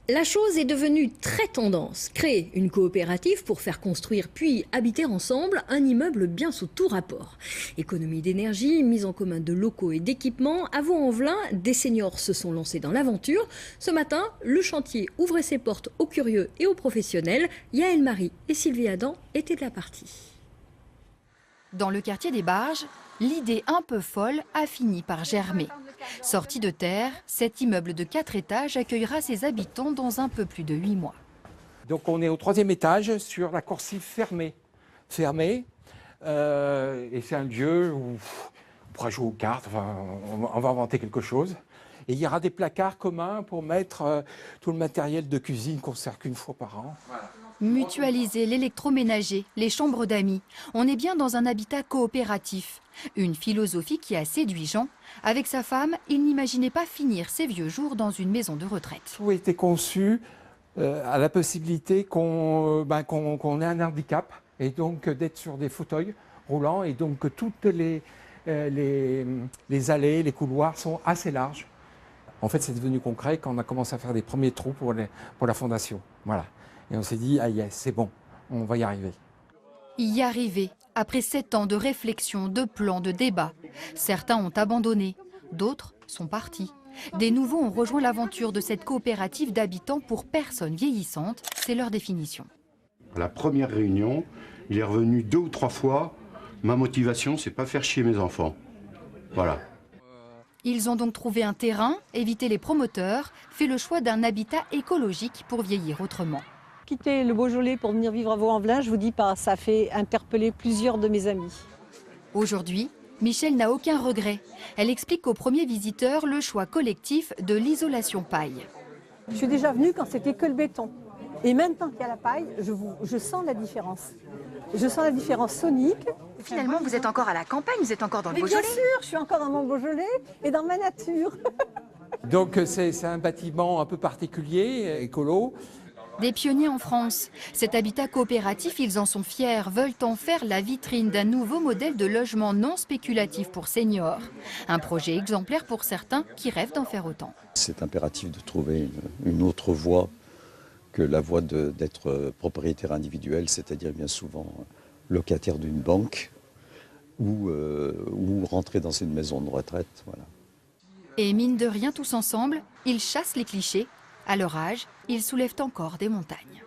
La chose est devenue très tendance. Créer une coopérative pour faire construire puis habiter ensemble un immeuble bien sous tout rapport. Économie d'énergie, mise en commun de locaux et d'équipements, à Vaux-en-Velin, des seniors se sont lancés dans l'aventure. Ce matin, le chantier ouvrait ses portes aux curieux et aux professionnels. Yaël Marie et Sylvie Adam étaient de la partie. Dans le quartier des Barges, l'idée un peu folle a fini par germer. Sorti de terre, cet immeuble de 4 étages accueillera ses habitants dans un peu plus de 8 mois. Donc on est au 3e étage sur la coursive fermée. Et c'est un lieu où on pourra jouer aux cartes, enfin, on va inventer quelque chose. Et il y aura des placards communs pour mettre tout le matériel de cuisine qu'on ne sert qu'une fois par an. Voilà. Mutualiser l'électroménager, les chambres d'amis. On est bien dans un habitat coopératif. Une philosophie qui a séduit Jean. Avec sa femme, il n'imaginait pas finir ses vieux jours dans une maison de retraite. Tout a été conçu à la possibilité qu'on ait un handicap et donc d'être sur des fauteuils roulants et donc que toutes les allées, les couloirs sont assez larges. En fait, c'est devenu concret quand on a commencé à faire des premiers trous pour la fondation. Voilà. Et on s'est dit, ah yes, c'est bon, on va y arriver. Y arriver, après 7 ans de réflexion, de plans, de débats. Certains ont abandonné, d'autres sont partis. Des nouveaux ont rejoint l'aventure de cette coopérative d'habitants pour personnes vieillissantes, c'est leur définition. À la première réunion, il est revenu 2 ou 3 fois. Ma motivation, c'est pas faire chier mes enfants. Voilà. Ils ont donc trouvé un terrain, évité les promoteurs, fait le choix d'un habitat écologique pour vieillir autrement. Quitter le Beaujolais pour venir vivre à Vaux-en-Velin, je vous dis pas, ça fait interpeller plusieurs de mes amis. Aujourd'hui, Michel n'a aucun regret. Elle explique aux premiers visiteurs le choix collectif de l'isolation paille. Je suis déjà venue quand c'était que le béton. Et maintenant qu'il y a la paille, je sens la différence. Je sens la différence sonique. Finalement, vous êtes encore à la campagne, vous êtes encore dans le Beaujolais. Bien sûr, je suis encore dans mon Beaujolais et dans ma nature. Donc c'est un bâtiment un peu particulier, écolo. Des pionniers en France. Cet habitat coopératif, ils en sont fiers, veulent en faire la vitrine d'un nouveau modèle de logement non spéculatif pour seniors. Un projet exemplaire pour certains qui rêvent d'en faire autant. C'est impératif de trouver une autre voie que la voie d'être propriétaire individuel, c'est-à-dire bien souvent locataire d'une banque ou rentrer dans une maison de retraite. Voilà. Et mine de rien, tous ensemble, ils chassent les clichés. À leur âge, ils soulèvent encore des montagnes.